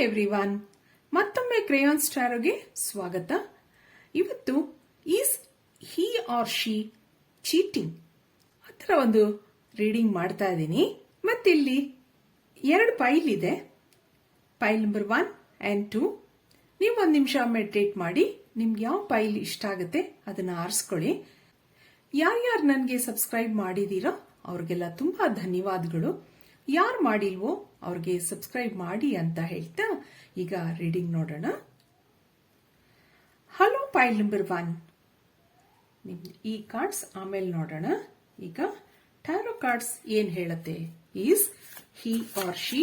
Everyone, ಮತ್ತೊಮ್ಮೆ crayons ಟಾರೋಗೆ ಸ್ವಾಗತ. ಇವತ್ತು is he or she cheating ಅದರ ಒಂದು ರೀಡಿಂಗ್ ಮಾಡ್ತಾ ಇದ್ದೀನಿ. ಮತ್ತಿಲ್ಲಿ 2 ಪೈಲ್ ಇದೆ, ಪೈಲ್ ನಂಬರ್ 1 and 2. ನೀವು 1 ನಿಮಿಷ ಮೆಡಿಟೇಟ್ ಮಾಡಿ ನಿಮ್ಗೆ ಯಾವ ಪೈಲ್ ಇಷ್ಟ ಆಗುತ್ತೆ ಅದನ್ನ ಆರಿಸ್ಕೊಳ್ಳಿ. ಯಾರ್ಯಾರು ನನಗೆ ಸಬ್ಸ್ಕ್ರೈಬ್ ಮಾಡಿದೀರೋ ಅವ್ರಿಗೆಲ್ಲ ತುಂಬಾ ಧನ್ಯವಾದಗಳು. ಯಾರು ಮಾಡಿಲ್ವೋ ಅವ್ರಿಗೆ ಸಬ್ಸ್ಕ್ರೈಬ್ ಮಾಡಿ ಅಂತ ಹೇಳ್ತಾ ಈಗ ರೀಡಿಂಗ್ ನೋಡೋಣ. Hello pile number 1. ಈ ಕಾರ್ಡ್ಸ್ ಆಮೇಲೆ ನೋಡೋಣ. ಈಗ ಟ್ಯಾರೋ ಕಾರ್ಡ್ಸ್ ಏನ್ ಹೇಳುತ್ತೆ? Is he or she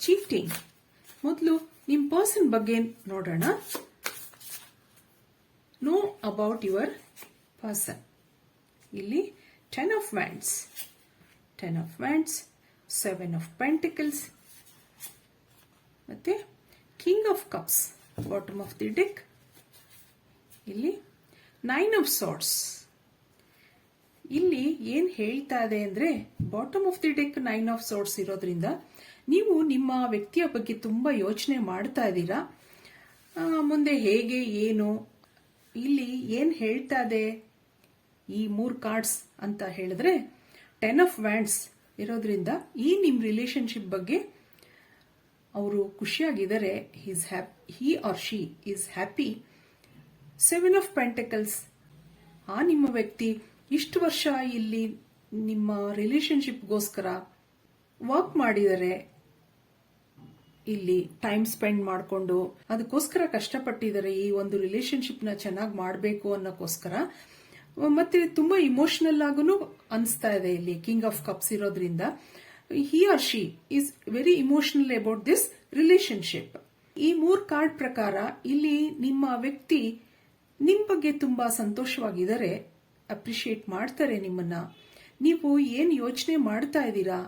cheating. ಮೊದಲು ನಿಮ್ ಪರ್ಸನ್ ಬಗ್ಗೆ ನೋಡೋಣ. Know about your person. ಇಲ್ಲಿ 10 of Wands, 10 of Wands, 7 of Pentacles, ಮತ್ತೆ King of Cups, bottom of the deck. ಇಲ್ಲಿ 9 of Swords. ಇಲ್ಲಿ ಏನ್ ಹೇಳ್ತಾ ಇದೆ ಅಂದ್ರೆ, bottom of the deck 9 of Swords ಇರೋದ್ರಿಂದ ನೀವು ನಿಮ್ಮ ವ್ಯಕ್ತಿಯ ಬಗ್ಗೆ ತುಂಬಾ ಯೋಚನೆ ಮಾಡ್ತಾ ಇದ್ದೀರಾ. ಮುಂದೆ ಹೇಗೆ ಏನು, ಇಲ್ಲಿ ಏನ್ ಹೇಳ್ತಾ ಇದೆ ಈ 3 ಕಾರ್ಡ್ಸ್ ಅಂತ ಹೇಳಿದ್ರೆ, 10 of Wands ಇರೋದ್ರಿಂದ ಈ ನಿಮ್ ರಿಲೇಶನ್ಶಿಪ್ ಬಗ್ಗೆ ಅವರು ಖುಷಿಯಾಗಿದ್ದಾರೆ. He or she is happy. 7 of Pentacles, ನಿಮ್ಮ ವ್ಯಕ್ತಿ ಇಷ್ಟು ವರ್ಷ ಇಲ್ಲಿ ನಿಮ್ಮ ರಿಲೇಶನ್ಶಿಪ್ಗೋಸ್ಕರ ವರ್ಕ್ ಮಾಡಿದ್ದಾರೆ. ಇಲ್ಲಿ ಟೈಮ್ ಸ್ಪೆಂಡ್ ಮಾಡಿಕೊಂಡು ಅದಕ್ಕೋಸ್ಕರ ಕಷ್ಟಪಟ್ಟಿದ್ದಾರೆ. ಈ ಒಂದು ರಿಲೇಶನ್ಶಿಪ್ ನ ಚೆನ್ನಾಗಿ ಮಾಡಬೇಕು ಅನ್ನೋಕ್ಕೋಸ್ಕರ. ಮತ್ತೆ ತುಂಬಾ ಇಮೋಷನಲ್ ಆಗೂ ಅನಿಸ್ತಾ ಇದೆ. ಇಲ್ಲಿ ಕಿಂಗ್ ಆಫ್ ಕಪ್ಸ್ ಇರೋದ್ರಿಂದ ಹಿ or she is very emotional about this relationship. ಈ 3 ಕಾರ್ಡ್ ಪ್ರಕಾರ ಇಲ್ಲಿ ನಿಮ್ಮ ವ್ಯಕ್ತಿ ನಿಮ್ ಬಗ್ಗೆ ತುಂಬಾ ಸಂತೋಷವಾಗಿದ್ದಾರೆ, ಅಪ್ರಿಶಿಯೇಟ್ ಮಾಡ್ತಾರೆ ನಿಮ್ಮನ್ನ. ನೀವು ಏನ್ ಯೋಚನೆ ಮಾಡ್ತಾ ಇದ್ದೀರಾ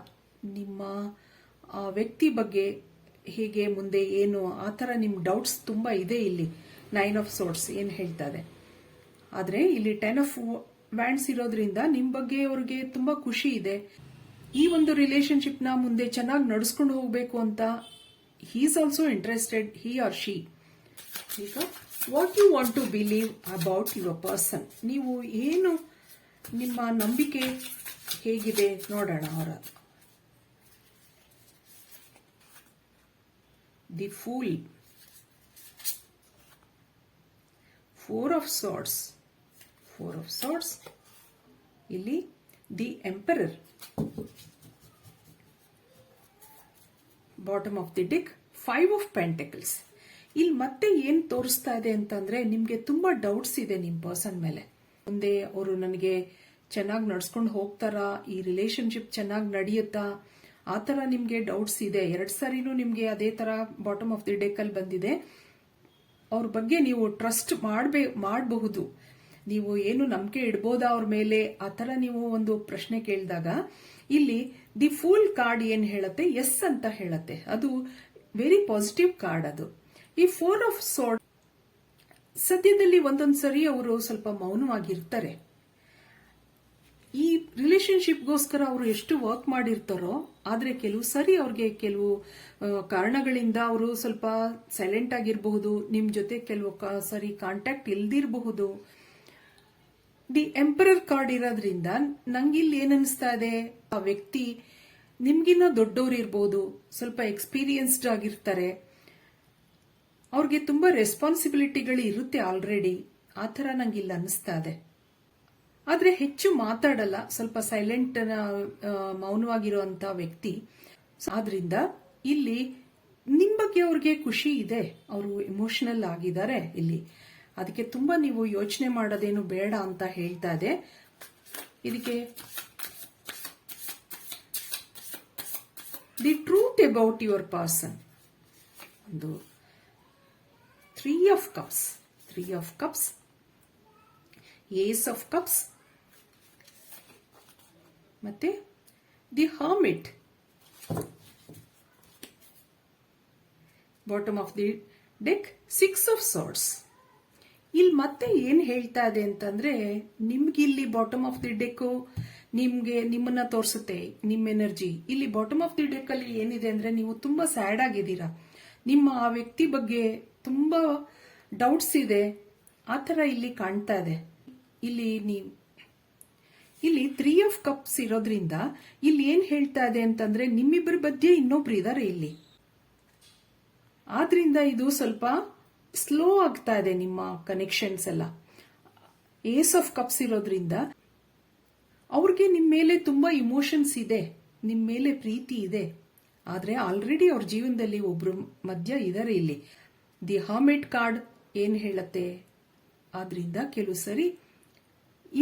ನಿಮ್ಮ ವ್ಯಕ್ತಿ ಬಗ್ಗೆ, ಹೇಗೆ ಮುಂದೆ ಏನು, ಆ ತರ ನಿಮ್ ಡೌಟ್ಸ್ ತುಂಬಾ ಇದೆ. ಇಲ್ಲಿ 9 of Swords ಏನ್ ಹೇಳ್ತಾ ಇದೆ, ಆದ್ರೆ ಇಲ್ಲಿ 10 of Wands ಇರೋದ್ರಿಂದ ನಿಮ್ ಬಗ್ಗೆ ಅವ್ರಿಗೆ ತುಂಬಾ ಖುಷಿ ಇದೆ. ಈ ಒಂದು ರಿಲೇಶನ್ಶಿಪ್ ನ ಮುಂದೆ ಚೆನ್ನಾಗಿ ನಡೆಸ್ಕೊಂಡು ಹೋಗ್ಬೇಕು ಅಂತ he is also interested, he or she. ಈಗ what you want to believe about your person. ನೀವು ಏನು ನಿಮ್ಮ ನಂಬಿಕೆ ಹೇಗಿದೆ ನೋಡೋಣ. ಅವರ the fool, 4 of Swords, 4 of Swords. ಇಲ್ಲಿ the emperor, bottom of the deck 5 of Pentacles. ಇಲ್ಲಿ ಮತ್ತೆ ಏನ್ ತೋರಿಸ್ತಾ ಇದೆ ಅಂತಂದ್ರೆ, ನಿಮ್ಗೆ ತುಂಬಾ ಡೌಟ್ಸ್ ಇದೆ ನಿಮ್ ಪರ್ಸನ್ ಮೇಲೆ. ಮುಂದೆ ಅವರು ನನಗೆ ಚೆನ್ನಾಗಿ ನಡ್ಸ್ಕೊಂಡು ಹೋಗ್ತಾರಾ, ಈ ರಿಲೇಶನ್ಶಿಪ್ ಚೆನ್ನಾಗಿ ನಡೆಯುತ್ತಾ, ಆ ತರ ನಿಮ್ಗೆ ಡೌಟ್ಸ್ ಇದೆ. 2 ಸಾರಿನೂ ನಿಮ್ಗೆ ಅದೇ ತರ ಬಾಟಮ್ ಆಫ್ ದಿ ಡೆಕ್ ಅಲ್ಲಿ ಬಂದಿದೆ. ಅವ್ರ ಬಗ್ಗೆ ನೀವು ಟ್ರಸ್ಟ್ ಮಾಡಬಹುದು, ನೀವು ಏನು ನಂಬಿಕೆ ಇಡ್ಬೋದಾ ಅವ್ರ ಮೇಲೆ, ಆ ತರ ನೀವು ಒಂದು ಪ್ರಶ್ನೆ ಕೇಳಿದಾಗ ಇಲ್ಲಿ ದಿ ಫೂಲ್ ಕಾರ್ಡ್ ಏನ್ ಹೇಳತ್ತೆ, ಎಸ್ ಅಂತ ಹೇಳತ್ತೆ. ಅದು ವೆರಿ ಪಾಸಿಟಿವ್ ಕಾರ್ಡ್. ಅದು ಈ 4 of Swords ಸದ್ಯದಲ್ಲಿ ಒಂದೊಂದ್ಸರಿ ಅವರು ಸ್ವಲ್ಪ ಮೌನವಾಗಿರ್ತಾರೆ. ಈ ರಿಲೇಶನ್ಶಿಪ್ಗೋಸ್ಕರ ಅವರು ಎಷ್ಟು ವರ್ಕ್ ಮಾಡಿರ್ತಾರೋ, ಆದ್ರೆ ಕೆಲವು ಸರಿ ಅವ್ರಿಗೆ ಕೆಲವು ಕಾರಣಗಳಿಂದ ಅವರು ಸ್ವಲ್ಪ ಸೈಲೆಂಟ್ ಆಗಿರಬಹುದು. ನಿಮ್ ಜೊತೆ ಕೆಲವು ಸರಿ ಕಾಂಟ್ಯಾಕ್ಟ್ ಇಲ್ದಿರಬಹುದು. ದಿ ಎಂಪರರ್ ಕಾರ್ಡ್ ಇರೋದ್ರಿಂದ ನಂಗಿಲ್ಲಿ ಏನ್ ಅನಿಸ್ತಾ ಇದೆ, ಆ ವ್ಯಕ್ತಿ ನಿಮ್ಗಿನ್ನ ದೊಡ್ಡವ್ರು ಇರ್ಬೋದು, ಸ್ವಲ್ಪ ಎಕ್ಸ್ಪೀರಿಯನ್ಸ್ಡ್ ಆಗಿರ್ತಾರೆ, ಅವ್ರಿಗೆ ತುಂಬಾ ರೆಸ್ಪಾನ್ಸಿಬಿಲಿಟಿಗಳು ಇರುತ್ತೆ ಆಲ್ರೆಡಿ. ಆ ತರ ನಂಗಿಲ್ಲಿ ಅನಿಸ್ತಾ ಇದೆ. ಆದ್ರೆ ಹೆಚ್ಚು ಮಾತಾಡಲ್ಲ, ಸ್ವಲ್ಪ ಸೈಲೆಂಟ್, ಮೌನವಾಗಿರುವಂತ ವ್ಯಕ್ತಿ. ಆದ್ರಿಂದ ಇಲ್ಲಿ ನಿಮ್ ಬಗ್ಗೆ ಅವ್ರಿಗೆ ಖುಷಿ ಇದೆ, ಅವರು ಇಮೋಷನಲ್ ಆಗಿದ್ದಾರೆ ಇಲ್ಲಿ. ಅದಕ್ಕೆ ತುಂಬಾ ನೀವು ಯೋಚನೆ ಮಾಡೋದೇನು ಬೇಡ ಅಂತ ಹೇಳ್ತಾ ಇದೆ. ಇದಕ್ಕೆ the truth about your person, ಒಂದು 3 of Cups, 3 of Cups, Ace of Cups, ಮತ್ತೆ the hermit, bottom of the deck 6 of Swords. ಇಲ್ಲಿ ಮತ್ತೆ ಏನ್ ಹೇಳ್ತಾ ಇದೆ ಅಂತಂದ್ರೆ, ನಿಮ್ಗಿಲ್ಲಿ ಬಾಟಮ್ ಆಫ್ ದಿ ಡೆಕ್ ನಿಮ್ಮನ್ನ ತೋರಿಸುತ್ತೆ, ನಿಮ್ಮ ಎನರ್ಜಿ. ಇಲ್ಲಿ ಬಾಟಮ್ ಆಫ್ ದಿ ಡೆಕ್ ಅಲ್ಲಿ ಏನಿದೆ ಅಂದ್ರೆ, ನೀವು ತುಂಬಾ ಸ್ಯಾಡ್ ಆಗಿದ್ದೀರಾ, ನಿಮ್ಮ ಆ ವ್ಯಕ್ತಿ ಬಗ್ಗೆ ತುಂಬಾ ಡೌಟ್ಸ್ ಇದೆ, ಆ ಥರ ಇಲ್ಲಿ ಕಾಣ್ತಾ ಇದೆ. ಇಲ್ಲಿ 3 ಆಫ್ ಕಪ್ಸ್ ಇರೋದ್ರಿಂದ ಇಲ್ಲಿ ಏನ್ ಹೇಳ್ತಾ ಇದೆ ಅಂತಂದ್ರೆ ನಿಮ್ಮಿಬ್ಬರ ಮಧ್ಯೆ ಇನ್ನೊಬ್ರು ಇದಾರೆ ಇಲ್ಲಿ. ಆದ್ರಿಂದ ಇದು ಸ್ವಲ್ಪ ಸ್ಲೋ ಆಗ್ತಾ ಇದೆ ನಿಮ್ಮ ಕನೆಕ್ಷನ್ಸ್ ಎಲ್ಲ. ಏಸ್ ಆಫ್ ಕಪ್ಸ್ ಇರೋದ್ರಿಂದ ಅವ್ರಿಗೆ ನಿಮ್ಮ ಮೇಲೆ ತುಂಬಾ ಇಮೋಷನ್ಸ್ ಇದೆ, ನಿಮ್ಮ ಮೇಲೆ ಪ್ರೀತಿ ಇದೆ. ಆದ್ರೆ ಆಲ್ರೆಡಿ ಅವ್ರ ಜೀವನದಲ್ಲಿ ಒಬ್ರು ಮಧ್ಯ ಇದಾರೆ ಇಲ್ಲಿ. ದಿ ಹರ್ಮಿಟ್ ಕಾರ್ಡ್ ಏನ್ ಹೇಳತ್ತೆ, ಆದ್ರಿಂದ ಕೆಲವು ಸರಿ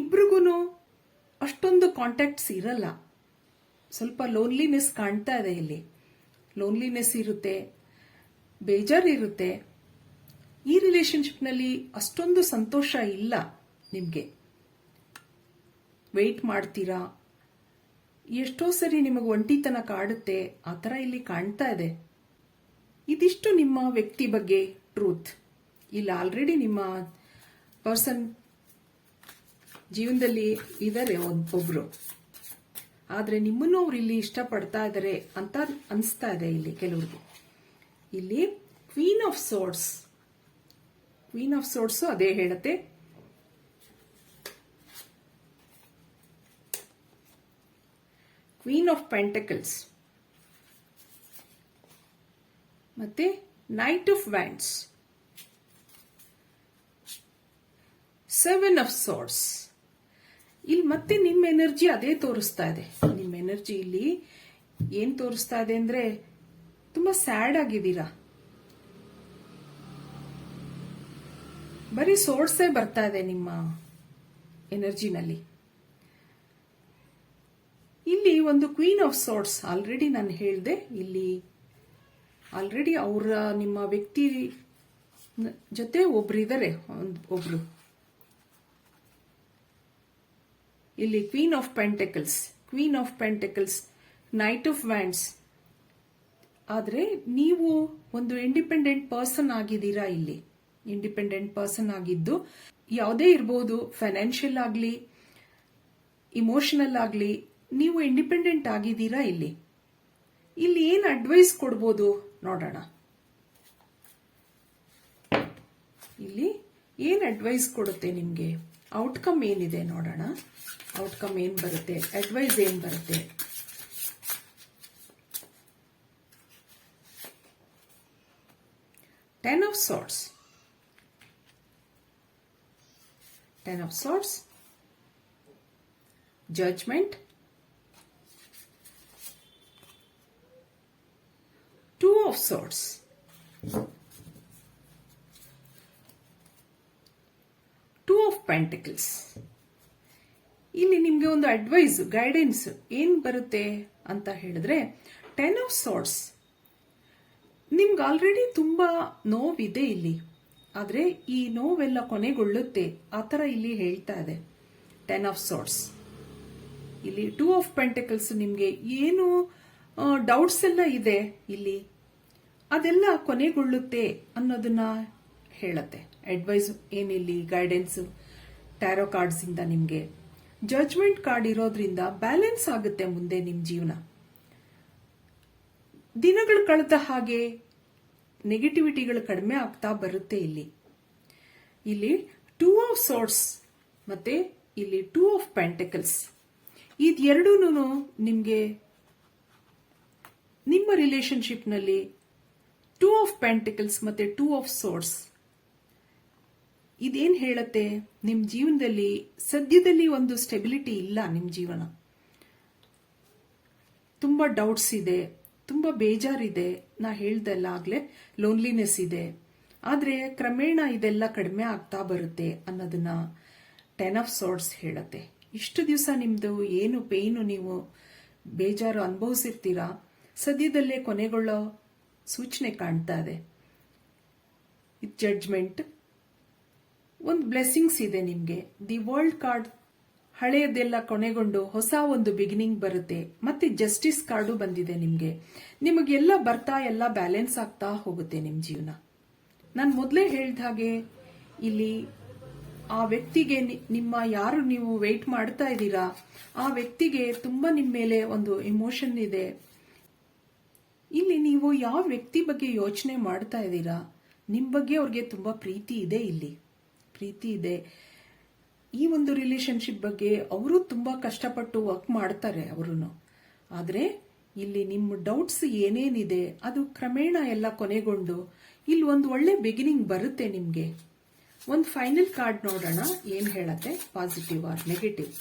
ಇಬ್ರಿಗೂ ಅಷ್ಟೊಂದು ಕಾಂಟ್ಯಾಕ್ಟ್ಸ್ ಇರಲ್ಲ. ಸ್ವಲ್ಪ ಲೋನ್ಲಿನೆಸ್ ಕಾಣ್ತಾ ಇದೆ ಇಲ್ಲಿ. ಲೋನ್ಲಿನೆಸ್ ಇರುತ್ತೆ, ಬೇಜಾರಿರುತ್ತೆ. ಈ ರಿಲೇಶನ್ಶಿಪ್ನಲ್ಲಿ ಅಷ್ಟೊಂದು ಸಂತೋಷ ಇಲ್ಲ ನಿಮ್ಗೆ. ವೆಯ್ಟ್ ಮಾಡ್ತೀರಾ, ಎಷ್ಟೋ ಸರಿ ನಿಮಗೆ ಒಂಟಿತನ ಕಾಡುತ್ತೆ, ಆ ಥರ ಇಲ್ಲಿ ಕಾಣ್ತಾ ಇದೆ. ಇದಿಷ್ಟು ನಿಮ್ಮ ವ್ಯಕ್ತಿ ಬಗ್ಗೆ ಟ್ರೂತ್. ಇಲ್ಲಿ ಆಲ್ರೆಡಿ ನಿಮ್ಮ ಪರ್ಸನ್ ಜೀವನದಲ್ಲಿ ಇದ್ದಾರೆ ಒಬ್ಬರು, ಆದ್ರೆ ನಿಮ್ಮನ್ನು ಅವ್ರು ಇಲ್ಲಿ ಇಷ್ಟಪಡ್ತಾ ಇದ್ದಾರೆ ಅಂತ ಅನಿಸ್ತಾ ಇದೆ ಇಲ್ಲಿ ಕೆಲವ್ರಿಗೆ. ಇಲ್ಲಿ ಕ್ವೀನ್ ಆಫ್ ಸೋರ್ಡ್ಸ್ ಅದೇ ಹೇಳುತ್ತೆ. ಕ್ವೀನ್ ಆಫ್ ಪೆಂಟಕಲ್ಸ್ ಮತ್ತೆ ನೈಟ್ ಆಫ್ ವ್ಯಾಂಡ್ಸ್, 7 ಆಫ್ ಸೋರ್ಡ್ಸ್. ಇಲ್ಲಿ ಮತ್ತೆ ನಿಮ್ಮ ಎನರ್ಜಿ ಅದೇ ತೋರಿಸ್ತಾ ಇದೆ. ನಿಮ್ಮ ಎನರ್ಜಿ ಇಲ್ಲಿ ಏನ್ ತೋರಿಸ್ತಾ ಇದೆ ಅಂದ್ರೆ ತುಂಬಾ ಸ್ಯಾಡ್ ಆಗಿದ್ದೀರಾ. ಬರೀ ಸೋರ್ಸೇ ಬರ್ತಾ ಇದೆ ನಿಮ್ಮ ಎನರ್ಜಿನಲ್ಲಿ. ಇಲ್ಲಿ ಒಂದು ಕ್ವೀನ್ ಆಫ್ ಸೋರ್ಡ್ಸ್ ಆಲ್ರೆಡಿ ನಾನು ಹೇಳಿದೆ. ಇಲ್ಲಿ ಆಲ್ರೆಡಿ ನಿಮ್ಮ ವ್ಯಕ್ತಿ ಜೊತೆ ಒಬ್ರು ಇದ್ದಾರೆ, ಒಬ್ರು. ಇಲ್ಲಿ queen of pentacles, knight of wands. ಆದ್ರೆ ನೀವು ಒಂದು ಇಂಡಿಪೆಂಡೆಂಟ್ ಪರ್ಸನ್ ಆಗಿದ್ದೀರಾ ಇಲ್ಲಿ. ಇಂಡಿಪೆಂಡೆಂಟ್ ಪರ್ಸನ್ ಆಗಿದ್ದು ಯಾವುದೇ ಇರಬಹುದು, ಫೈನಾನ್ಷಿಯಲ್ ಆಗ್ಲಿ, ಇಮೋಷನಲ್ ಆಗ್ಲಿ, ನೀವು ಇಂಡಿಪೆಂಡೆಂಟ್ ಆಗಿದ್ದೀರಾ ಇಲ್ಲಿ. ಇಲ್ಲಿ ಏನ್ ಅಡ್ವೈಸ್ ಕೊಡ್ಬೋದು ನೋಡೋಣ. ಇಲ್ಲಿ ಏನ್ ಅಡ್ವೈಸ್ ಕೊಡುತ್ತೆ ನಿಮ್ಗೆ, ಔಟ್ಕಮ್ ಏನಿದೆ ನೋಡೋಣ. ಔಟ್ಕಮ್ ಏನ್ ಬರುತ್ತೆ, ಅಡ್ವೈಸ್ ಏನ್ ಬರುತ್ತೆ. Ten of Swords, Judgment, 2 of Swords, 2 of Pentacles. ಇಲ್ಲಿ ನಿಮ್ಗೆ ಒಂದು ಅಡ್ವೈಸ್, ಗೈಡೆನ್ಸ್ ಏನ್ ಬರುತ್ತೆ ಅಂತ ಹೇಳಿದ್ರೆ 10 of Swords. ನಿಮ್ಗೆ ಆಲ್ರೆಡಿ ತುಂಬಾ ನೋವಿದೆ ಇಲ್ಲಿ, ಆದ್ರೆ ಈ ನೋವೆಲ್ಲ ಕೊನೆಗೊಳ್ಳುತ್ತೆ, ಆತರ ಇಲ್ಲಿ ಹೇಳ್ತಾ ಇದೆ 10 of Swords. ಇಲ್ಲಿ 2 of Pentacles ನಿಮ್ಗೆ ಏನು ಡೌಟ್ಸ್ ಎಲ್ಲ ಇದೆ ಇಲ್ಲಿ, ಅದೆಲ್ಲ ಕೊನೆಗೊಳ್ಳುತ್ತೆ ಅನ್ನೋದನ್ನ ಹೇಳತ್ತೆ. ಅಡ್ವೈಸ್ ಏನಿಲ್ಲಿ, ಗೈಡೆನ್ಸ್ ಟ್ಯಾರೋ ಕಾರ್ಡ್ಸ್ ಇಂದ ನಿಮ್ಗೆ. ಜಡ್ಜ್ಮೆಂಟ್ ಕಾರ್ಡ್ ಇರೋದ್ರಿಂದ ಬ್ಯಾಲೆನ್ಸ್ ಆಗುತ್ತೆ ಮುಂದೆ ನಿಮ್ ಜೀವನ. ದಿನಗಳು ಕಳೆದ ಹಾಗೆ ನೆಗೆಟಿವಿಟಿಗಳು ಕಡಿಮೆ ಆಗ್ತಾ ಬರುತ್ತೆ ಇಲ್ಲಿ. ಇಲ್ಲಿ 2 of Swords ಮತ್ತೆ ಇಲ್ಲಿ 2 of Pentacles, ಇದೆರಡೂ ನಿಮ್ಗೆ ನಿಮ್ಮ ರಿಲೇಶನ್ಶಿಪ್ ನಲ್ಲಿ 2 of Pentacles ಮತ್ತೆ 2 of Swords ಇದೇನ್ ಹೇಳತ್ತೆ, ನಿಮ್ ಜೀವನದಲ್ಲಿ ಸದ್ಯದಲ್ಲಿ ಒಂದು ಸ್ಟೆಬಿಲಿಟಿ ಇಲ್ಲ. ನಿಮ್ ಜೀವನ ತುಂಬಾ ಡೌಟ್ಸ್ ಇದೆ, ತುಂಬಾ ಬೇಜಾರಿದೆ. ನಾ ಹೇಳ್ದೆಲ್ಲ ಆಗ್ಲೇ ಲೋನ್ಲಿನೆಸ್ ಇದೆ, ಆದ್ರೆ ಕ್ರಮೇಣ ಇದೆಲ್ಲ ಕಡಿಮೆ ಆಗ್ತಾ ಬರುತ್ತೆ ಅನ್ನೋದನ್ನ 10 of Swords ಹೇಳತ್ತೆ. ಇಷ್ಟು ದಿವಸ ನಿಮ್ದು ಏನು ಪೇಯ್ನು, ನೀವು ಬೇಜಾರು ಅನುಭವಿಸಿರ್ತೀರಾ, ಸದ್ಯದಲ್ಲೇ ಕೊನೆಗೊಳ್ಳೋ ಸೂಚನೆ ಕಾಣ್ತಾ ಇದೆ. ಜಡ್ಜ್ಮೆಂಟ್, ಒಂದು ಬ್ಲೆಸ್ಸಿಂಗ್ಸ್ ಇದೆ ನಿಮ್ಗೆ. ದಿ ವರ್ಲ್ಡ್ ಕಾರ್ಡ್, ಹಳೆಯದೆಲ್ಲ ಕೊನೆಗೊಂಡು ಹೊಸ ಒಂದು ಬಿಗಿನಿಂಗ್ ಬರುತ್ತೆ. ಮತ್ತೆ ಜಸ್ಟಿಸ್ ಕಾರ್ಡು ಬಂದಿದೆ ನಿಮ್ಗೆ. ನಿಮಗೆಲ್ಲ ಬರ್ತಾ ಎಲ್ಲ ಬ್ಯಾಲೆನ್ಸ್ ಆಗ್ತಾ ಹೋಗುತ್ತೆ ನಿಮ್ ಜೀವನ. ನಾನು ಮೊದಲೇ ಹೇಳ್ದ ಹಾಗೆ ಇಲ್ಲಿ ಆ ವ್ಯಕ್ತಿಗೆ ಯಾರು ನೀವು ವೇಟ್ ಮಾಡ್ತಾ ಇದ್ದೀರಾ, ಆ ವ್ಯಕ್ತಿಗೆ ತುಂಬಾ ನಿಮ್ಮ ಮೇಲೆ ಒಂದು ಇಮೋಷನ್ ಇದೆ. ಇಲ್ಲಿ ನೀವು ಯಾವ ವ್ಯಕ್ತಿ ಬಗ್ಗೆ ಯೋಚನೆ ಮಾಡ್ತಾ ಇದ್ದೀರಾ, ನಿಮ್ಮ ಬಗ್ಗೆ ಅವ್ರಿಗೆ ತುಂಬಾ ಪ್ರೀತಿ ಇದೆ. ಇಲ್ಲಿ ಪ್ರೀತಿ ಇದೆ. ಈ ಒಂದು ರಿಲೇಶನ್ಶಿಪ್ ಬಗ್ಗೆ ಅವರು ತುಂಬಾ ಕಷ್ಟಪಟ್ಟು ವರ್ಕ್ ಮಾಡ್ತಾರೆ ಅವರು. ಆದ್ರೆ ಇಲ್ಲಿ ನಿಮ್ಮ ಡೌಟ್ಸ್ ಏನೇನಿದೆ ಅದು ಕ್ರಮೇಣ ಎಲ್ಲ ಕೊನೆಗೊಂಡು ಇಲ್ಲಿ ಒಂದು ಒಳ್ಳೆ ಬಿಗಿನಿಂಗ್ ಬರುತ್ತೆ ನಿಮ್ಗೆ. ಒಂದು ಫೈನಲ್ ಕಾರ್ಡ್ ನೋಡೋಣ ಏನ್ ಹೇಳತ್ತೆ, ಪಾಸಿಟಿವ್ ಆರ್ ನೆಗೆಟಿವ್.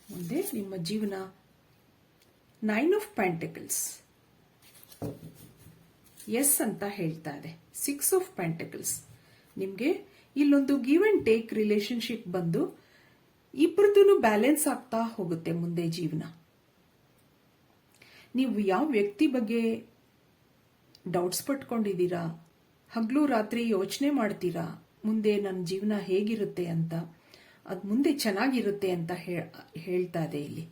ಮುಂದೆ ನಿಮ್ಮ ಜೀವನ 9 ಆಫ್ ಪೆಂಟಿಕಲ್ಸ್ ಎಸ್ ಅಂತ ಹೇಳ್ತಾ ಇದೆ. 6 ಆಫ್ ಪೆಂಟಿಕಲ್ಸ್ ನಿಮ್ಗೆ ಇಲ್ಲೊಂದು ಗಿವ್ ಅಂಡ್ ಟೇಕ್ ರಿಲೇಶನ್ಶಿಪ್ ಬಂದು ಇಬ್ಬರದೂ ಬ್ಯಾಲೆನ್ಸ್ ಆಗ್ತಾ ಹೋಗುತ್ತೆ ಮುಂದೆ ಜೀವನ. ನೀವು ಯಾವ ವ್ಯಕ್ತಿ ಬಗ್ಗೆ ಡೌಟ್ಸ್ ಪಟ್ಕೊಂಡಿದ್ದೀರಾ, ಹಗಲು ರಾತ್ರಿ ಯೋಚನೆ ಮಾಡ್ತೀರಾ ಮುಂದೆ ನನ್ನ ಜೀವನ ಹೇಗಿರುತ್ತೆ ಅಂತ, ಅದು ಮುಂದೆ ಚೆನ್ನಾಗಿರುತ್ತೆ ಅಂತ ಹೇಳ್ತಾ ಇದೆ ಇಲ್ಲಿ.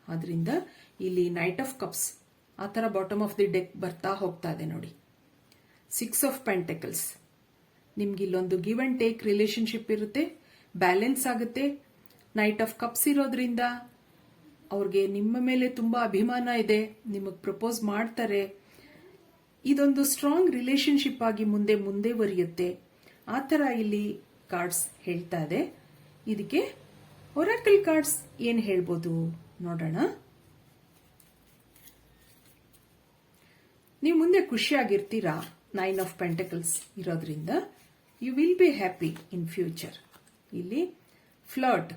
ಆದ್ರಿಂದ ಇಲ್ಲಿ ನೈಟ್ ಆಫ್ ಕಪ್ಸ್ ಆ ತರ ಬಾಟಮ್ ಆಫ್ ದಿ ಡೆಕ್ ಬರ್ತಾ ಹೋಗ್ತಾ ಇದೆ ನೋಡಿ. 6 ಆಫ್ ಪೆಂಟಿಕಲ್ಸ್ ನಿಮ್ಗೆ ಇಲ್ಲೊಂದು ಗಿವ್ ಅಂಡ್ ಟೇಕ್ ರಿಲೇಶನ್ಶಿಪ್ ಇರುತ್ತೆ, ಬ್ಯಾಲೆನ್ಸ್ ಆಗುತ್ತೆ. ನೈಟ್ ಆಫ್ ಕಪ್ಸ್ ಇರೋದ್ರಿಂದ ಅವ್ರಿಗೆ ನಿಮ್ಮ ಮೇಲೆ ತುಂಬಾ ಅಭಿಮಾನ ಇದೆ, ನಿಮಗೆ ಪ್ರಪೋಸ್ ಮಾಡ್ತಾರೆ. ಇದೊಂದು ಸ್ಟ್ರಾಂಗ್ ರಿಲೇಶನ್ಶಿಪ್ ಆಗಿ ಮುಂದೆವರಿಯುತ್ತೆ. ಆ ತರ ಇಲ್ಲಿ ಕಾರ್ಡ್ಸ್ ಹೇಳ್ತಾ ಇದೆ. ಇದಕ್ಕೆ ಒರಾಕಲ್ ಕಾರ್ಡ್ಸ್ ಏನ್ ಹೇಳ್ಬೋದು ನೋಡೋಣ. ನೀವು ಮುಂದೆ ಖುಷಿಯಾಗಿರ್ತೀರಾ 9 ಆಫ್ ಪೆಂಟಿಕಲ್ಸ್ ಇರೋದ್ರಿಂದ. You will be happy in future. ಇಲ್ಲಿ flirt,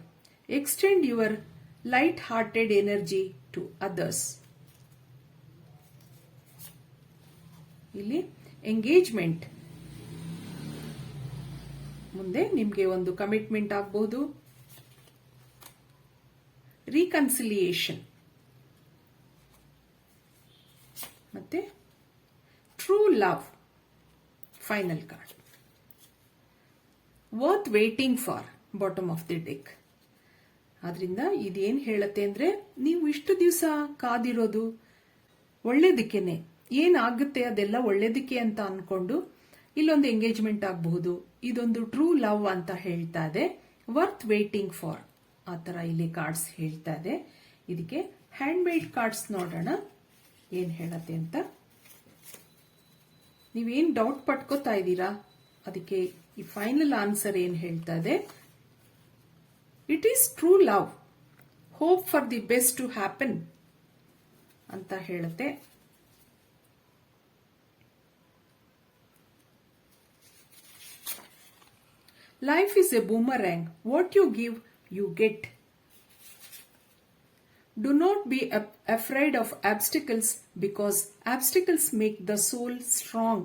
extend your light hearted energy to others. ಇಲ್ಲಿ ಎಂಗೇಜ್ಮೆಂಟ್, ಮುಂದೆ ನಿಮ್ಗೆ ಒಂದು ಕಮಿಟ್ಮೆಂಟ್ ಆಗಬಹುದು. ರೀಕನ್ಸಿಲಿಯೇಷನ್ ಮತ್ತೆ true love. Final card worth waiting for, bottom of the deck. ಆದ್ರಿಂದ ಇದೇನ್ ಹೇಳತ್ತೆ ಅಂದ್ರೆ ನೀವು ಇಷ್ಟು ದಿವಸ ಕಾದಿರೋದು ಒಳ್ಳೇದಕ್ಕೇನೆ, ಏನಾಗುತ್ತೆ ಅದೆಲ್ಲ ಒಳ್ಳೇದಕ್ಕೆ ಅಂತ ಅನ್ಕೊಂಡು ಇಲ್ಲೊಂದು ಎಂಗೇಜ್ಮೆಂಟ್ ಆಗಬಹುದು. ಇದೊಂದು ಟ್ರೂ ಲವ್ ಅಂತ ಹೇಳ್ತಾ ಇದೆ. ವರ್ತ್ ವೇಟಿಂಗ್ ಫಾರ್ ಆ ತರ ಇಲ್ಲಿ ಕಾರ್ಡ್ಸ್ ಹೇಳ್ತಾ ಇದೆ. ಇದಕ್ಕೆ ಹ್ಯಾಂಡ್ ಮೇಡ್ ಕಾರ್ಡ್ಸ್ ನೋಡೋಣ ಏನ್ ಹೇಳತ್ತೆ ಅಂತ. ನೀವೇನ್ ಡೌಟ್ ಪಟ್ಕೋತಾ ಇದ್ದೀರಾ ಅದಕ್ಕೆ ಈ ಫೈನಲ್ ಆನ್ಸರ್ ಏನ್ ಹೇಳ್ತಾ ಇದೆ. It is true love, hope for the best to happen ಅಂತ ಹೇಳುತ್ತೆ. Life is a boomerang. What you give, you get. Do not be afraid of obstacles because obstacles make the soul strong.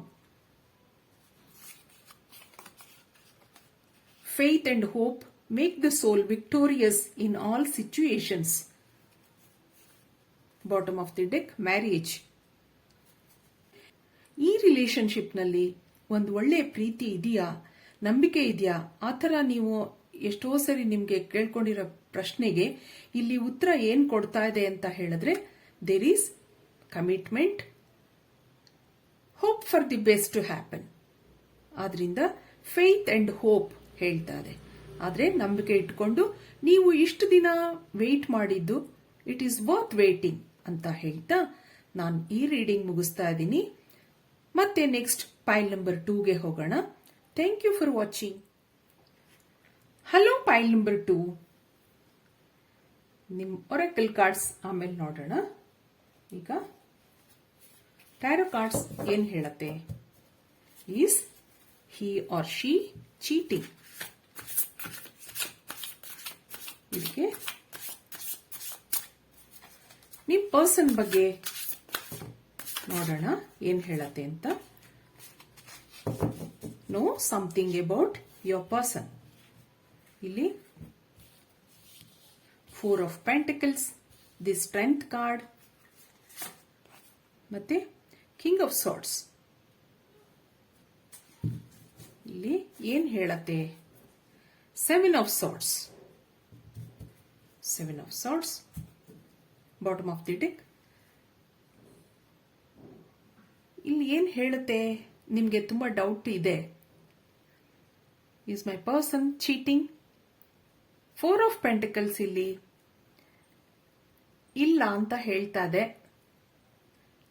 Faith and hope make the soul victorious in all situations. Bottom of the deck, marriage. ಈ relationship ನಲ್ಲಿ ಒಂದು ಒಳ್ಳೆ ಪ್ರೀತಿ ಇದೆಯಾ, ನಂಬಿಕೆ ಇದೆಯಾ, ಆ ಥರ ನೀವು ಎಷ್ಟೋ ಸರಿ ನಿಮ್ಗೆ ಕೇಳ್ಕೊಂಡಿರೋ ಪ್ರಶ್ನೆಗೆ ಇಲ್ಲಿ ಉತ್ತರ ಏನ್ ಕೊಡ್ತಾ ಇದೆ ಅಂತ ಹೇಳಿದ್ರೆ, there is commitment, hope for the best to happen. ಆದ್ರಿಂದ ಫೇತ್ ಅಂಡ್ ಹೋಪ್ ಹೇಳ್ತಾ ಇದೆ. ಆದ್ರೆ ನಂಬಿಕೆ ಇಟ್ಕೊಂಡು ನೀವು ಇಷ್ಟು ದಿನ ವೇಟ್ ಮಾಡಿದ್ದು ಇಟ್ ಈಸ್ ವರ್ತ್ ವೇಟಿಂಗ್ ಅಂತ ಹೇಳ್ತಾ ನಾನು ಈ ರೀಡಿಂಗ್ ಮುಗಿಸ್ತಾ ಇದ್ದೀನಿ. ಮತ್ತೆ ನೆಕ್ಸ್ಟ್ ಪೈಲ್ ನಂಬರ್ 2ಗೆ ಹೋಗೋಣ. Thank you for watching. Hello pile number 2, ನಿಮ್ ಒರಾಕಲ್ ಕಾರ್ಡ್ಸ್ ಆಮೇಲೆ ನೋಡೋಣ. ಈಗ ಟ್ಯಾರೋ ಕಾರ್ಡ್ಸ್ ಏನ್ ಹೇಳತ್ತೆ. Is he or she cheating? ಇದಕ್ಕೆ ನಿಮ್ ಪರ್ಸನ್ ಬಗ್ಗೆ ನೋಡೋಣ ಏನ್ ಹೇಳತ್ತೆ ಅಂತ. Know something about your person. ಇಲ್ಲಿ 4 of pentacles, the strength card ಮತ್ತೆ ಕಿಂಗ್ ಆಫ್ ಸಾರ್ಡ್ಸ್. ಇಲ್ಲಿ ಏನ್ ಹೇಳತ್ತೆ. 7 of swords, 7 of swords, bottom of the deck. ಇಲ್ಲಿ ಏನ್ ಹೇಳುತ್ತೆ, ನಿಮ್ಗೆ ತುಂಬಾ ಡೌಟ್ ಇದೆ. Is my person cheating? 4 of pentacles ಇಲ್ಲಿ ಇಲ್ಲ ಅಂತ ಹೇಳ್ತಾ ಇದೆ.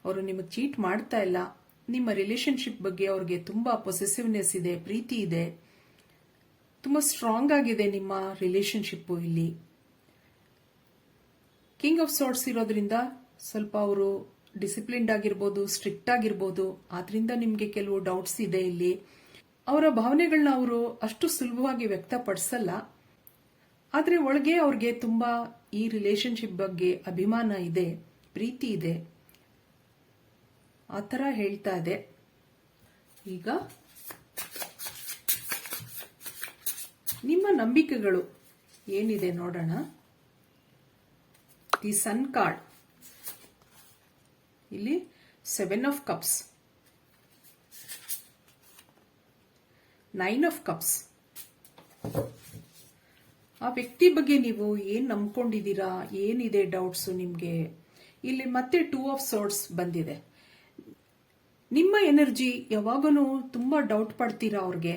ಅವರು ನಿಮಗೆ ಚೀಟ್ ಮಾಡ್ತಾ ಇಲ್ಲ. ನಿಮ್ಮ ರಿಲೇಶನ್ಶಿಪ್ ಬಗ್ಗೆ ಅವ್ರಿಗೆ ತುಂಬಾ ಪೊಸೆಸಿವ್ನೆಸ್ ಇದೆ, ಪ್ರೀತಿ ಇದೆ, ತುಂಬಾ ಸ್ಟ್ರಾಂಗ್ ಆಗಿದೆ ನಿಮ್ಮ ರಿಲೇಶನ್ಶಿಪ್. ಇಲ್ಲಿ ಕಿಂಗ್ ಆಫ್ ಸಾರ್ಟ್ಸ್ ಇರೋದ್ರಿಂದ ಸ್ವಲ್ಪ ಅವರು ಡಿಸಿಪ್ಲಿನ್ಡ್ ಆಗಿರ್ಬೋದು, ಸ್ಟ್ರಿಕ್ಟ್ ಆಗಿರ್ಬೋದು. ಆದ್ರಿಂದ ನಿಮ್ಗೆ ಕೆಲವು ಡೌಟ್ಸ್ ಇದೆ. ಇಲ್ಲಿ ಅವರ ಭಾವನೆಗಳನ್ನ ಅವರು ಅಷ್ಟು ಸುಲಭವಾಗಿ ವ್ಯಕ್ತಪಡಿಸಲ್ಲ. ಆದ್ರೆ ಒಳಗೆ ಅವ್ರಿಗೆ ತುಂಬಾ ಈ ರಿಲೇಶನ್ಶಿಪ್ ಬಗ್ಗೆ ಅಭಿಮಾನ ಇದೆ, ಪ್ರೀತಿ ಇದೆ, ಆ ಥರ ಹೇಳ್ತಾ ಇದೆ. ಈಗ ನಿಮ್ಮ ನಂಬಿಕೆಗಳು ಏನಿದೆ ನೋಡೋಣ. ದಿ ಸನ್ ಕಾರ್ಡ್, ಇಲ್ಲಿ 7 ಆಫ್ ಕಪ್ಸ್, 9 ಆಫ್ ಕಪ್ಸ್. ಆ ವ್ಯಕ್ತಿ ಬಗ್ಗೆ ನೀವು ಏನ್ ನಂಬ್ಕೊಂಡಿದ್ದೀರಾ, ಏನಿದೆ ಡೌಟ್ಸ್ ನಿಮ್ಗೆ. ಇಲ್ಲಿ ಮತ್ತೆ 2 ಆಫ್ ಸೋರ್ಡ್ಸ್ ಬಂದಿದೆ. ನಿಮ್ಮ ಎನರ್ಜಿ ಯಾವಾಗನೂ ತುಂಬಾ ಡೌಟ್ ಪಡ್ತೀರಾ ಅವ್ರಿಗೆ.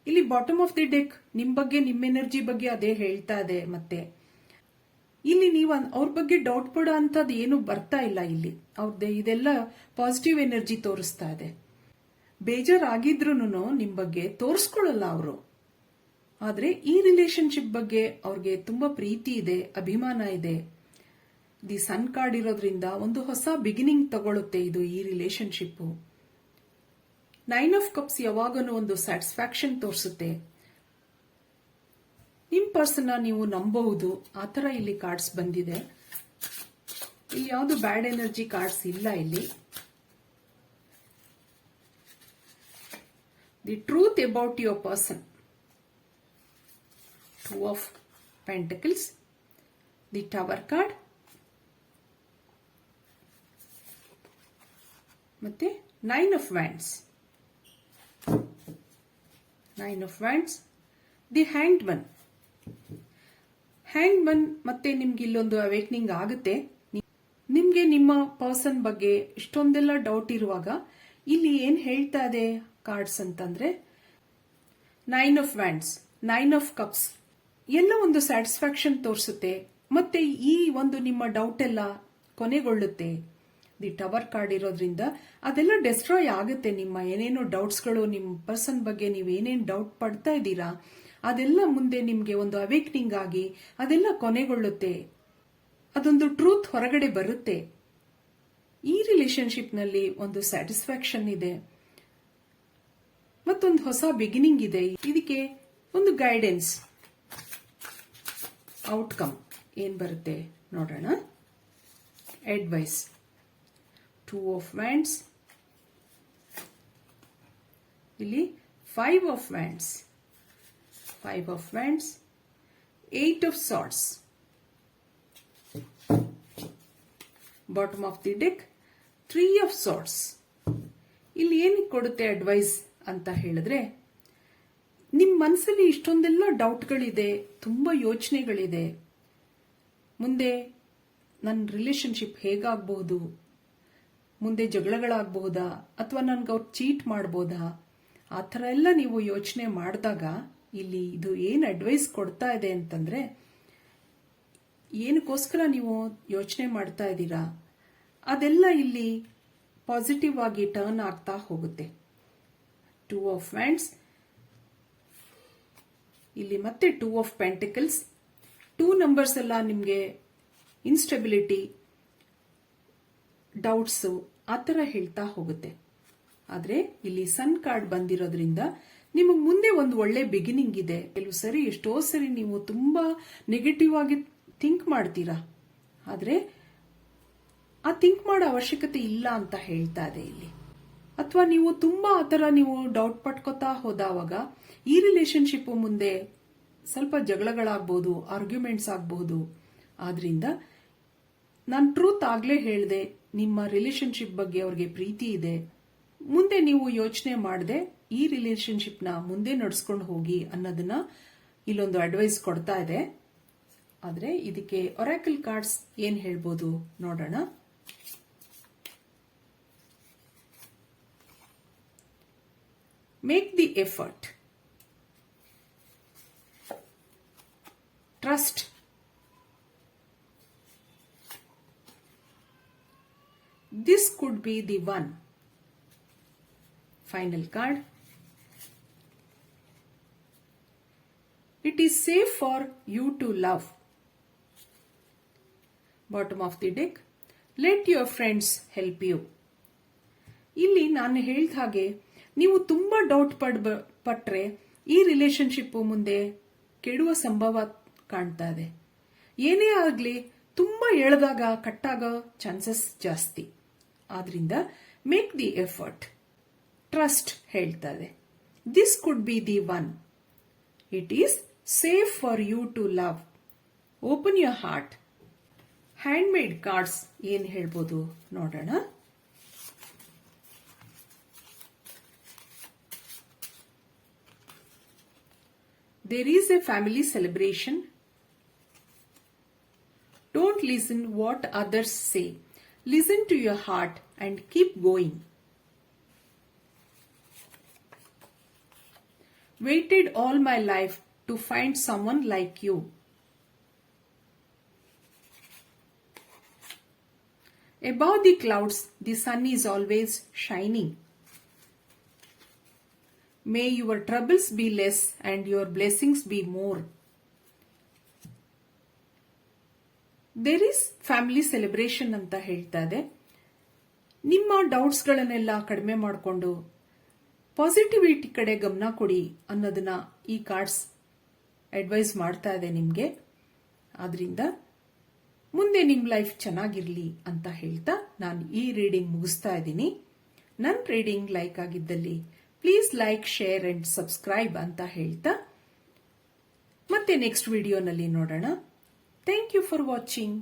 ಇಲ್ಲಿ ಬಾಟಮ್ ಆಫ್ ದಿ ಡೆಕ್ ನಿಮ್ ಬಗ್ಗೆ, ನಿಮ್ಮ ಎನರ್ಜಿ ಬಗ್ಗೆ ಅದೇ ಹೇಳ್ತಾ ಇದೆ. ಮತ್ತೆ ಇಲ್ಲಿ ನೀವು ಅವ್ರ ಬಗ್ಗೆ ಡೌಟ್ ಪಡೋ ಅಂತದ್ದು ಏನು ಬರ್ತಾ ಇಲ್ಲ. ಇಲ್ಲಿ ಅವ್ರದ್ದೇ ಇದೆಲ್ಲ ಪಾಸಿಟಿವ್ ಎನರ್ಜಿ ತೋರಿಸ್ತಾ ಇದೆ. ಬೇಜಾರಾಗಿದ್ರು ನಿಮ್ ಬಗ್ಗೆ ತೋರಿಸ್ಕೊಳ್ಳಲ್ಲ ಅವರು. ಆದ್ರೆ ಈ ರಿಲೇಶನ್ಶಿಪ್ ಬಗ್ಗೆ ಅವ್ರಿಗೆ ತುಂಬಾ ಪ್ರೀತಿ ಇದೆ, ಅಭಿಮಾನ ಇದೆ. ದಿ ಸನ್ ಕಾರ್ಡ್ ಇರೋದ್ರಿಂದ ಒಂದು ಹೊಸ ಬಿಗಿನಿಂಗ್ ತಗೊಳುತ್ತೆ ಇದು ಈ ರಿಲೇಶನ್ಶಿಪ್. 9 ಆಫ್ ಕಪ್ಸ್ ಯಾವಾಗನೂ ಒಂದು ಸ್ಯಾಟಿಸ್ಫ್ಯಾಕ್ಷನ್ ತೋರಿಸುತ್ತೆ. ನಿಮ್ ಪರ್ಸನ್ ನೀವು ನಂಬಬಹುದು, ಆತರ ಇಲ್ಲಿ ಕಾರ್ಡ್ಸ್ ಬಂದಿದೆ. ಇಲ್ಲಿ ಯಾವುದು ಬ್ಯಾಡ್ ಎನರ್ಜಿ ಕಾರ್ಡ್ಸ್ ಇಲ್ಲ. ಇಲ್ಲಿ the truth about your person, 2 of pentacles, the tower card, ಮತ್ತೆ 9 of wands, 9 of wands, the hangman. Hangman ಮತ್ತೆ ನಿಮ್ಗೆ ಇಲ್ಲೊಂದು ಅವೇಕ್ನಿಂಗ್ ಆಗುತ್ತೆ. ನಿಮ್ಗೆ ನಿಮ್ಮ ಪರ್ಸನ್ ಬಗ್ಗೆ ಇಷ್ಟೊಂದೆಲ್ಲ ಡೌಟ್ ಇರುವಾಗ ಇಲ್ಲಿ ಏನ್ ಹೇಳ್ತಾ ಇದೆ ಕಾರ್ಡ್ಸ್ ಅಂತಂದ್ರೆ 9 ಆಫ್ ವ್ಯಾಂಡ್ಸ್, 9 ಆಫ್ ಕಪ್ಸ್ ಎಲ್ಲ ಒಂದು ಸ್ಯಾಟಿಸ್ಫ್ಯಾಕ್ಷನ್ ತೋರಿಸುತ್ತೆ. ಮತ್ತೆ ಈ ಒಂದು ನಿಮ್ಮ ಡೌಟ್ ಎಲ್ಲ ಕೊನೆಗೊಳ್ಳುತ್ತೆ. ದಿ ಟವರ್ ಕಾರ್ಡ್ ಇರೋದ್ರಿಂದ ಅದೆಲ್ಲ ಡೆಸ್ಟ್ರಾಯ್ ಆಗುತ್ತೆ. ನಿಮ್ಮ ಏನೇನೋ ಡೌಟ್ಸ್ಗಳು, ನಿಮ್ಮ ಪರ್ಸನ್ ಬಗ್ಗೆ ನೀವು ಏನೇನು ಡೌಟ್ ಪಡ್ತಾ ಇದ್ದೀರಾ ಅದೆಲ್ಲ ಮುಂದೆ ನಿಮ್ಗೆ ಒಂದು ಅವೇಕ್ನಿಂಗ್ ಆಗಿ ಅದೆಲ್ಲ ಕೊನೆಗೊಳ್ಳುತ್ತೆ. ಅದೊಂದು ಟ್ರೂತ್ ಹೊರಗಡೆ ಬರುತ್ತೆ. ಈ ರಿಲೇಶನ್ಶಿಪ್ ನಲ್ಲಿ ಒಂದು ಸ್ಯಾಟಿಸ್ಫ್ಯಾಕ್ಷನ್ ಇದೆ, ಮತ್ತೊಂದು ಹೊಸ ಬಿಗಿನಿಂಗ್ ಇದೆ. ಇದಕ್ಕೆ ಒಂದು ಗೈಡೆನ್ಸ್, ಔಟ್ಕಮ್ ಏನ್ ಬರುತ್ತೆ ನೋಡೋಣ. ಅಡ್ವೈಸ್, 2 ಆಫ್ ವ್ಯಾಂಡ್ಸ್, ಇಲ್ಲಿ 5 of wands, 5 of wands, 8 of swords, bottom of the deck 3 of swords. ಇಲ್ಲಿ ಏನಕ್ಕೆ ಕೊಡುತ್ತೆ ಅಡ್ವೈಸ್ ಅಂತ ಹೇಳಿದ್ರೆ, ನಿಮ್ ಮನಸ್ಸಲ್ಲಿ ಇಷ್ಟೊಂದೆಲ್ಲ ಡೌಟ್ಗಳಿದೆ, ತುಂಬಾ ಯೋಚನೆಗಳಿದೆ. ಮುಂದೆ ನನ್ನ ರಿಲೇಶನ್ಶಿಪ್ ಹೇಗಾಗಬಹುದು, ಮುಂದೆ ಜಗಳಗಳಾಗಬಹುದಾ, ಅಥವಾ ನನ್ಗೆ ಅವ್ರು ಚೀಟ್ ಮಾಡಬಹುದಾ, ಆ ಥರ ಎಲ್ಲ ನೀವು ಯೋಚನೆ ಮಾಡಿದಾಗ ಇಲ್ಲಿ ಇದು ಏನು ಅಡ್ವೈಸ್ ಕೊಡ್ತಾ ಇದೆ ಅಂತಂದ್ರೆ, ಏನಕ್ಕೋಸ್ಕರ ನೀವು ಯೋಚನೆ ಮಾಡ್ತಾ ಇದ್ದೀರಾ ಅದೆಲ್ಲ ಇಲ್ಲಿ ಪಾಸಿಟಿವ್ ಆಗಿ ಟರ್ನ್ ಆಗ್ತಾ ಹೋಗುತ್ತೆ. 2 ಆಫ್ ವ್ಯಾಂಡ್ಸ್, ಇಲ್ಲಿ ಮತ್ತೆ 2 ಆಫ್ ಪೆಂಟಿಕಲ್ಸ್. 2 ನಂಬರ್ಸ್ ಎಲ್ಲ ನಿಮಗೆ ಇನ್ಸ್ಟೆಬಿಲಿಟಿ, ಡೌಟ್ಸ್ ಆ ಥರ ಹೇಳ್ತಾ ಹೋಗುತ್ತೆ. ಆದ್ರೆ ಇಲ್ಲಿ ಸನ್ ಕಾರ್ಡ್ ಬಂದಿರೋದ್ರಿಂದ ನಿಮಗೆ ಮುಂದೆ ಒಂದು ಒಳ್ಳೆ ಬಿಗಿನಿಂಗ್ ಇದೆ. ಕೆಲವು ಸರಿ, ಎಷ್ಟೋ ಸರಿ ನೀವು ತುಂಬಾ ನೆಗೆಟಿವ್ ಆಗಿ ಥಿಂಕ್ ಮಾಡ್ತೀರಾ, ಆದ್ರೆ ಆ ಥಿಂಕ್ ಮಾಡೋ ಅವಶ್ಯಕತೆ ಇಲ್ಲ ಅಂತ ಹೇಳ್ತಾ ಇದೆ ಇಲ್ಲಿ. ಅಥವಾ ನೀವು ತುಂಬಾ ಆತರ ನೀವು ಡೌಟ್ ಪಟ್ಕೋತಾ ಹೋದವಾಗ ಈ ರಿಲೇಶನ್ಶಿಪ್ ಮುಂದೆ ಸ್ವಲ್ಪ ಜಗಳಗಳಾಗಬಹುದು, ಆರ್ಗ್ಯುಮೆಂಟ್ಸ್ ಆಗಬಹುದು. ಆದ್ರಿಂದ ನಾನು ಟ್ರೂತ್ ಆಗ್ಲೇ ಹೇಳಿದೆ, ನಿಮ್ಮ ರಿಲೇಶನ್ಶಿಪ್ ಬಗ್ಗೆ ಅವ್ರಿಗೆ ಪ್ರೀತಿ ಇದೆ. ಮುಂದೆ ನೀವು ಯೋಚನೆ ಮಾಡದೆ ಈ ರಿಲೇಶನ್ಶಿಪ್ ನ ಮುಂದೆ ನಡ್ಸ್ಕೊಂಡು ಹೋಗಿ ಅನ್ನೋದನ್ನ ಇಲ್ಲೊಂದು ಅಡ್ವೈಸ್ ಕೊಡ್ತಾ ಇದೆ. ಆದ್ರೆ ಇದಕ್ಕೆ ಒರಾಕಲ್ ಕಾರ್ಡ್ಸ್ ಏನ್ ಹೇಳ್ಬೋದು ನೋಡೋಣ. Make the effort, trust, This could be the one. Final card. It is safe for you to love. Bottom of the deck. Let your friends help you. ಇಲ್ಲಿ ನಾನು ಹೇಳಿದ ಹಾಗೆ ನೀವು ತುಂಬಾ ಡೌಟ್ ಪಟ್ರೆ ಈ ರಿಲೇಶನ್ಶಿಪ್ ಮುಂದೆ ಕೆಡುವ ಸಂಭವ ಕಾಣ್ತಾ ಇದೆ. ಏನೇ ಆಗಲಿ ತುಂಬಾ ಎಳೆದಾಗ ಕಟ್ಟಾಗೋ ಚಾನ್ಸಸ್ ಜಾಸ್ತಿ. ಆದ್ರಿಂದ ಮೇಕ್ ದಿ ಎಫರ್ಟ್. ಟ್ರಸ್ಟ್ ಹೇಳ್ತಾ ಇದೆ. This could be the one. It is safe for you to love. Open your heart. Handmade cards ಏನ್ ಹೇಳ್ಬೋದು ನೋಡೋಣ. There is a family celebration. Don't listen what others say. Listen to your heart and keep going. Waited all my life to find someone like you. Above the clouds, the sun is always shining. May your troubles be less and your blessings be more. There is family celebration ಅಂತ ಹೇಳ್ತಾ ಇದೆ. ನಿಮ್ಮ ಡೌಟ್ಸ್ಗಳನ್ನೆಲ್ಲ ಕಡಿಮೆ ಮಾಡಿಕೊಂಡು positivity ಕಡೆ ಗಮನ ಕೊಡಿ ಅನ್ನೋದನ್ನ ಈ ಕಾರ್ಡ್ಸ್ ಅಡ್ವೈಸ್ ಮಾಡ್ತಾ ಇದೆ ನಿಮಗೆ. ಆದ್ರಿಂದ ಮುಂದೆ ನಿಮ್ಮ ಲೈಫ್ ಚೆನ್ನಾಗಿರ್ಲಿ ಅಂತ ಹೇಳ್ತಾ ನಾನು ಈ ರೀಡಿಂಗ್ ಮುಗಿಸ್ತಾ ಇದ್ದೀನಿ. ನನ್ನ ರೀಡಿಂಗ್ ಲೈಕ್ ಆಗಿದ್ದಲ್ಲಿ please like, share and subscribe ಅಂತ ಹೇಳ್ತಾ ಮತ್ತೆ ನೆಕ್ಸ್ಟ್ ವಿಡಿಯೋನಲ್ಲಿ ನೋಡೋಣ. Thank you for watching.